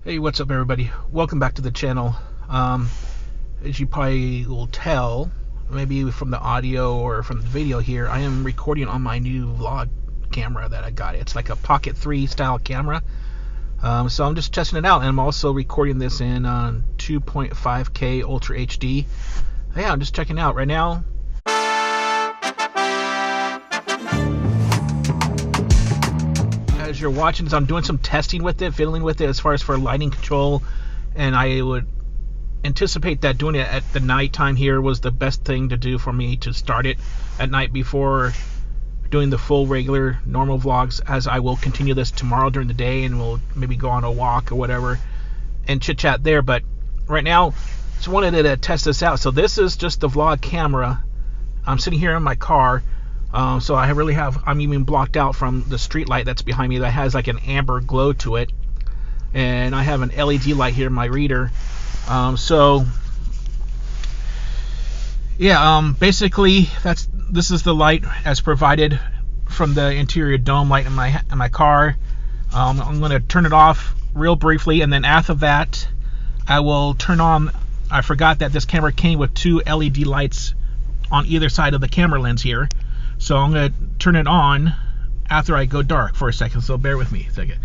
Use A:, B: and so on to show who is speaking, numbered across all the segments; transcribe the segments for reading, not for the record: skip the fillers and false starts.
A: Hey, what's up, everybody? Welcome back to the channel. As you probably will tell, maybe from the audio or from the video here, I am recording on my new vlog camera that I got. It's like a Pocket 3 style camera. So I'm just testing it out, and I'm also recording this in 2.5K Ultra HD. Yeah, I'm just checking it out right now. As you're watching this, I'm doing some testing with it, fiddling with it as far as for lighting control, and I would anticipate that doing it at the nighttime here was the best thing to do for me to start it at night before doing the full regular normal vlogs, as I will continue this tomorrow during the day and we'll maybe go on a walk or whatever and chit chat there. But right now, just wanted to test this out. So this is just the vlog camera. I'm sitting here in my car. So I'm even blocked out from the street light that's behind me that has like an amber glow to it, and I have an LED light here in my reader. Basically this is the light as provided from the interior dome light in my car. I'm going to turn it off real briefly, and then after that I will turn on. I forgot that this camera came with two LED lights on either side of the camera lens here. So I'm going to turn it on after I go dark for a second, so bear with me a second.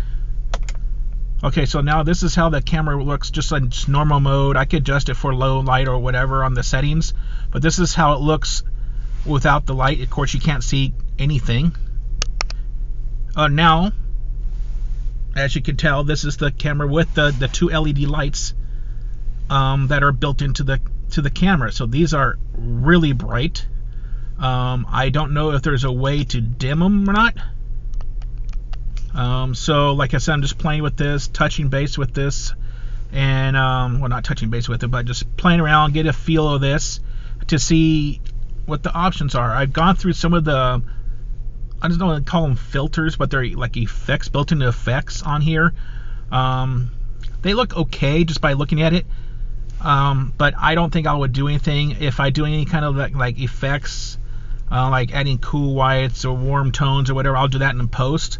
A: Okay, so now this is how the camera looks, just in normal mode. I could adjust it for low light or whatever on the settings, but this is how it looks without the light. Of course, you can't see anything. Now, as you can tell, this is the camera with the two LED lights that are built into the camera. So these are really bright. I don't know if there's a way to dim them or not. So like I said, I'm just playing with this, touching base with this, and well, not touching base with it, but just playing around, get a feel of this to see what the options are. I've gone through some of the, I don't know what to call them, filters, but they're like effects, built-in effects on here. They look okay just by looking at it. But I don't think I would do anything if I do any kind of like effects, like adding cool whites or warm tones or whatever. I'll do that in post.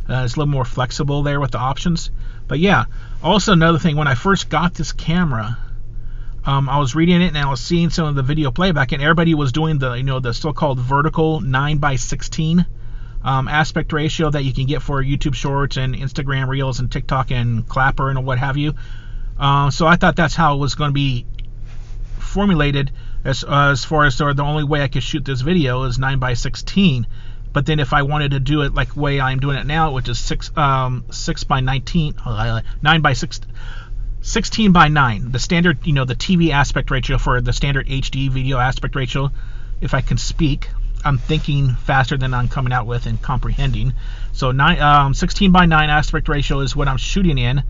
A: It's a little more flexible there with the options. But yeah, also another thing, when I first got this camera, I was reading it and I was seeing some of the video playback, and everybody was doing the so-called vertical 9:16 aspect ratio that you can get for YouTube Shorts and Instagram Reels and TikTok and Clapper and what have you. So I thought that's how it was going to be formulated as far as the only way I could shoot this video is 9:16. But then if I wanted to do it like the way I'm doing it now, which is 6:19, 9:6, 16:9, the standard, the TV aspect ratio for the standard HD video aspect ratio. If I can speak, I'm thinking faster than I'm coming out with and comprehending. So 16:9 aspect ratio is what I'm shooting in.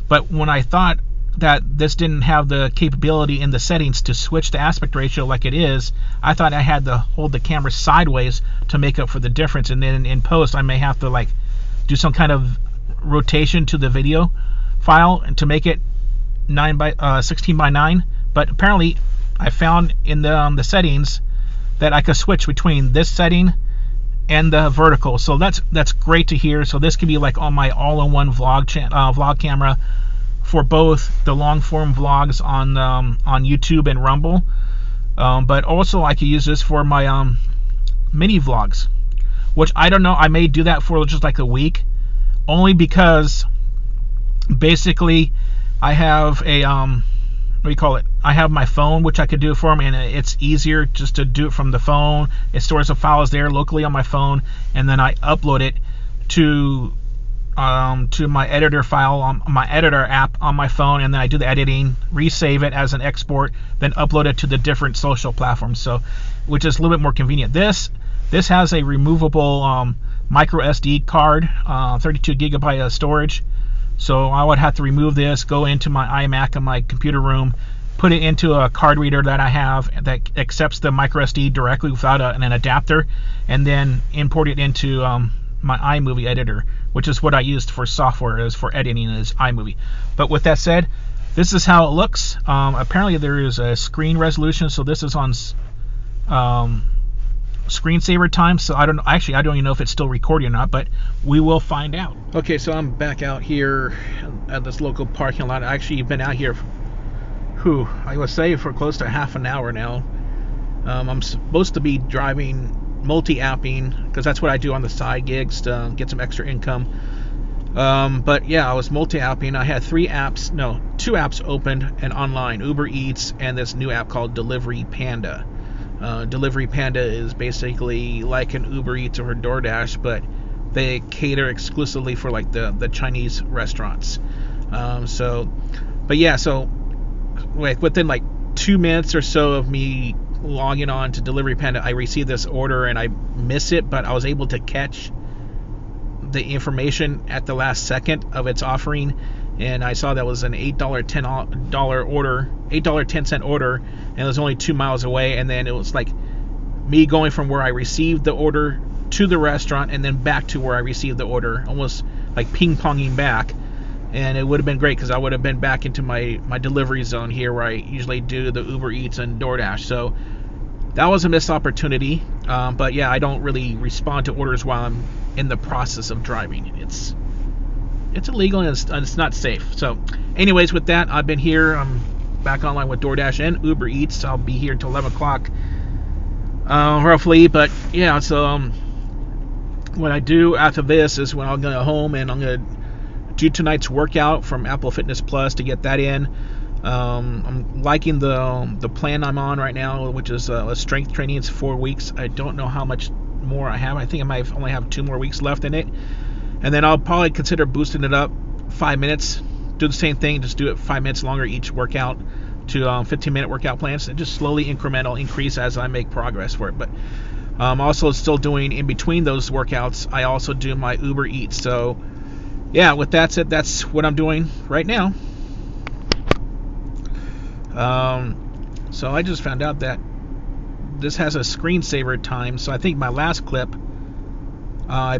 A: But when I thought that this didn't have the capability in the settings to switch the aspect ratio like it is, I thought I had to hold the camera sideways to make up for the difference, and then in post I may have to like do some kind of rotation to the video file and to make it 16:9. But apparently I found in the settings that I could switch between this setting and the vertical, so that's great to hear. So this could be like on my all-in-one vlog camera for both the long-form vlogs on YouTube and Rumble, but also I could use this for my mini vlogs, which I don't know, I may do that for just like a week, only because basically I have a I have my phone, which I could do it from, and it's easier just to do it from the phone. It stores the files there locally on my phone, and then I upload it to my editor file on my editor app on my phone, and then I do the editing, resave it as an export, then upload it to the different social platforms. So, which is a little bit more convenient. This has a removable micro SD card, 32 gigabyte of storage. So I would have to remove this, go into my iMac in my computer room, put it into a card reader that I have that accepts the micro SD directly without an adapter, and then import it into my iMovie editor, which is what I used for software is for editing is iMovie. But with that said, this is how it looks. Apparently there is a screen resolution, so this is on screensaver time, so I don't even know if it's still recording or not, but we will find out. Okay, so I'm back out here at this local parking lot. I actually been out here, I would say for close to half an hour now. I'm supposed to be driving, multi-apping, because that's what I do on the side gigs to get some extra income. But yeah, I was multi-apping. I had two apps opened and online: Uber Eats and this new app called Delivery Panda. Delivery Panda is basically like an Uber Eats or a DoorDash, but they cater exclusively for like the Chinese restaurants. So within like 2 minutes or so of me logging on to Delivery Panda, I received this order and I missed it, but I was able to catch the information at the last second of its offering, and I saw that was an $8.10 order, $8.10 order, and it was only 2 miles away. And then it was like me going from where I received the order to the restaurant and then back to where I received the order, almost like ping-ponging back. And it would have been great because I would have been back into my delivery zone here where I usually do the Uber Eats and DoorDash. So that was a missed opportunity. But yeah, I don't really respond to orders while I'm in the process of driving. It's illegal and it's not safe. So anyways, with that, I've been here. I'm back online with DoorDash and Uber Eats. I'll be here until 11 o'clock roughly. But yeah, so what I do after this is when I'll go home and I'm going to do tonight's workout from Apple Fitness Plus to get that in. I'm liking the plan I'm on right now, which is a strength training. It's 4 weeks. I don't know how much more I have. I think I might only have 2 more weeks left in it, and then I'll probably consider boosting it up 5 minutes. Do the same thing, just do it 5 minutes longer each workout to 15-minute workout plans, and just slowly incremental increase as I make progress for it. But also still doing in between those workouts, I also do my Uber Eats. So yeah, with that said, that's what I'm doing right now. So I just found out that this has a screensaver time. So I think my last clip,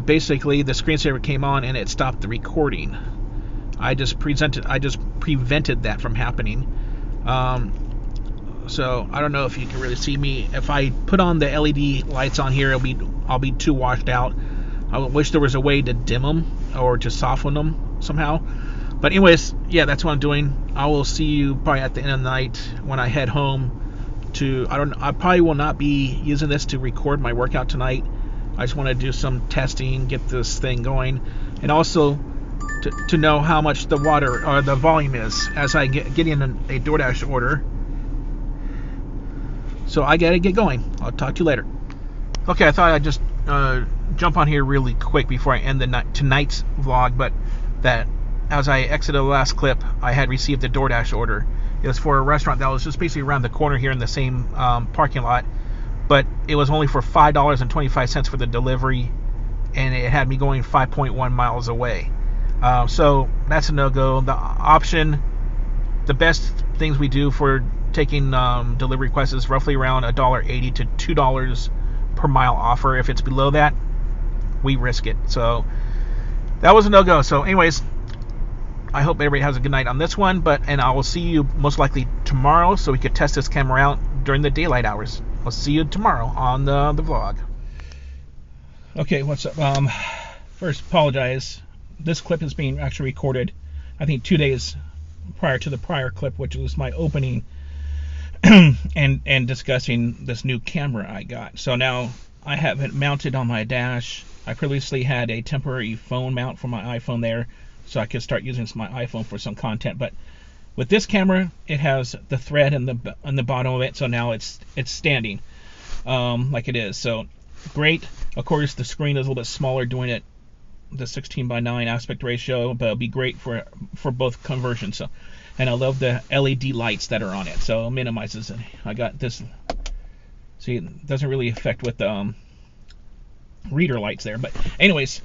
A: basically the screensaver came on and it stopped the recording. I just prevented that from happening. So I don't know if you can really see me. If I put on the LED lights on here, I'll be too washed out. I wish there was a way to dim them or to soften them somehow. But anyways, yeah, that's what I'm doing. I will see you probably at the end of the night when I head home I probably will not be using this to record my workout tonight. I just want to do some testing, get this thing going, and also to know how much the water or the volume is as I get in a DoorDash order. So I gotta get going. I'll talk to you later. Okay, I thought I'd just jump on here really quick before I end tonight's vlog, but that as I exited the last clip, I had received a DoorDash order. It was for a restaurant that was just basically around the corner here in the same parking lot, but it was only for $5.25 for the delivery, and it had me going 5.1 miles away. So that's a no-go. The best things we do for taking delivery requests is roughly around $1.80 to $2 per mile offer. If it's below that, we risk it. So that was a no-go. So anyways, I hope everybody has a good night on this one, and I will see you most likely tomorrow so we could test this camera out during the daylight hours. I'll see you tomorrow on the vlog. Okay, what's up? First, apologize. This clip is being actually recorded, I think 2 days prior to the prior clip, which was my opening and discussing this new camera I got. So now I have it mounted on my dash. I previously had a temporary phone mount for my iPhone there, so I could start using my iPhone for some content. But with this camera, it has the thread on the bottom of it, so now it's standing like it is. So great. Of course, the screen is a little bit smaller doing it the 16:9 aspect ratio, but it'll be great for both conversions. So, and I love the LED lights that are on it, so it minimizes it. I got this. See, it doesn't really affect with the reader lights there, but anyways.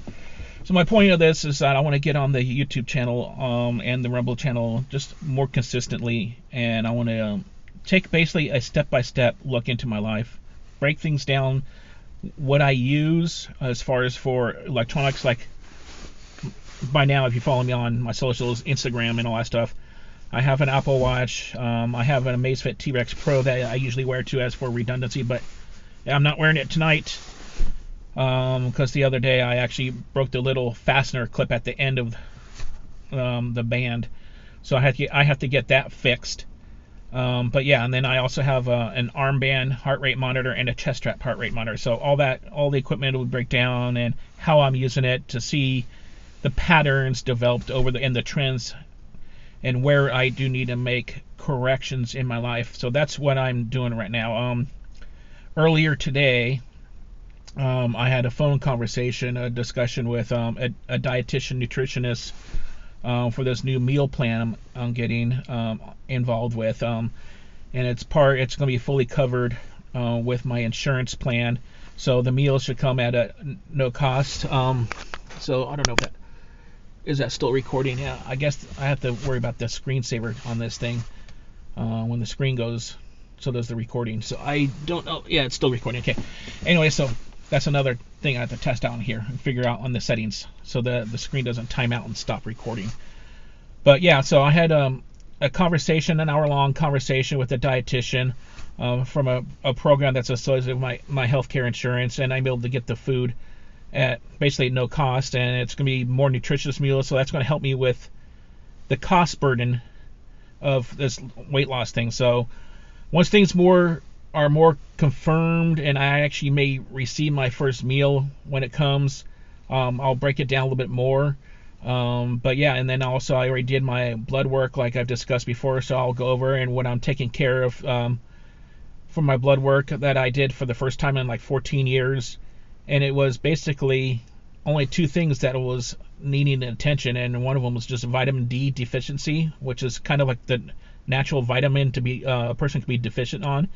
A: So my point of this is that I want to get on the YouTube channel and the Rumble channel just more consistently, and I want to take basically a step-by-step look into my life, break things down, what I use as far as for electronics. Like by now, if you follow me on my socials, Instagram and all that stuff, I have an Apple Watch, I have an Amazfit T-Rex Pro that I usually wear too as for redundancy, but I'm not wearing it tonight because the other day I actually broke the little fastener clip at the end of the band, so I have to get that fixed. But yeah, and then I also have an armband heart rate monitor and a chest strap heart rate monitor. So all the equipment will break down and how I'm using it to see the patterns developed and the trends and where I do need to make corrections in my life. So that's what I'm doing right now. Earlier today, I had a phone conversation, a discussion with a dietitian nutritionist for this new meal plan I'm getting involved with, and it's going to be fully covered with my insurance plan. So the meals should come at no cost. So I don't know if is that still recording. Yeah, I guess I have to worry about the screensaver on this thing when the screen goes. So does the recording. So I don't know. Yeah, it's still recording. Okay. Anyway, so that's another thing I have to test out here and figure out on the settings so the screen doesn't time out and stop recording. But yeah, so I had a conversation, an hour-long conversation with a dietitian from a program that's associated with my healthcare insurance, and I'm able to get the food at basically no cost, and it's going to be more nutritious meals, so that's going to help me with the cost burden of this weight loss thing. So once things are more confirmed and I actually may receive my first meal when it comes, I'll break it down a little bit more. But yeah, and then also I already did my blood work like I've discussed before, so I'll go over and what I'm taking care of for my blood work that I did for the first time in like 14 years. And it was basically only two things that was needing attention, and one of them was just vitamin D deficiency, which is kind of like the natural vitamin to be a person can be deficient on.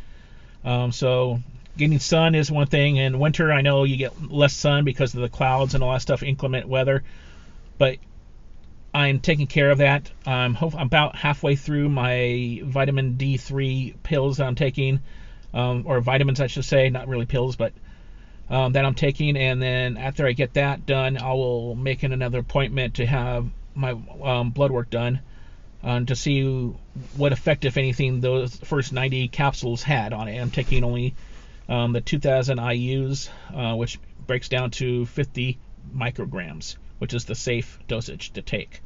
A: So getting sun is one thing, and winter I know you get less sun because of the clouds and all that stuff, inclement weather, but I'm taking care of that. I'm about halfway through my vitamin D3 pills that I'm taking, or vitamins I should say, not really pills, but that I'm taking, and then after I get that done, I will make another appointment to have my blood work done to see what effect, if anything, those first 90 capsules had on it. I'm taking only the 2,000 IUs, which breaks down to 50 micrograms, which is the safe dosage to take.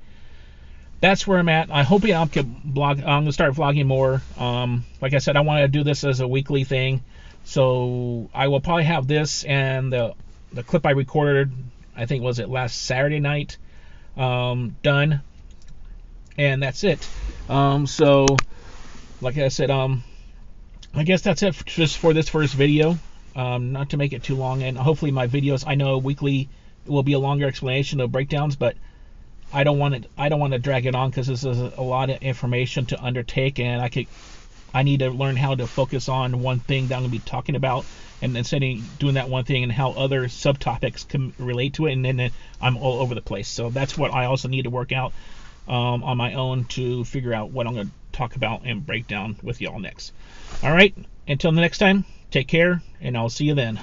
A: That's where I'm at. I hope I can blog. I'm going to start vlogging more. Like I said, I want to do this as a weekly thing. So I will probably have this and the clip I recorded, I think was it last Saturday night, done. And that's it. So like I said, I guess that's it just for this first video. Not to make it too long, and hopefully my videos, I know weekly will be a longer explanation of breakdowns, but I don't want to drag it on because this is a lot of information to undertake, and I need to learn how to focus on one thing that I'm going to be talking about, and instead of doing that one thing and how other subtopics can relate to it, and then I'm all over the place. So that's what I also need to work out on my own to figure out what I'm going to talk about and break down with y'all next. All right, until the next time, take care, and I'll see you then.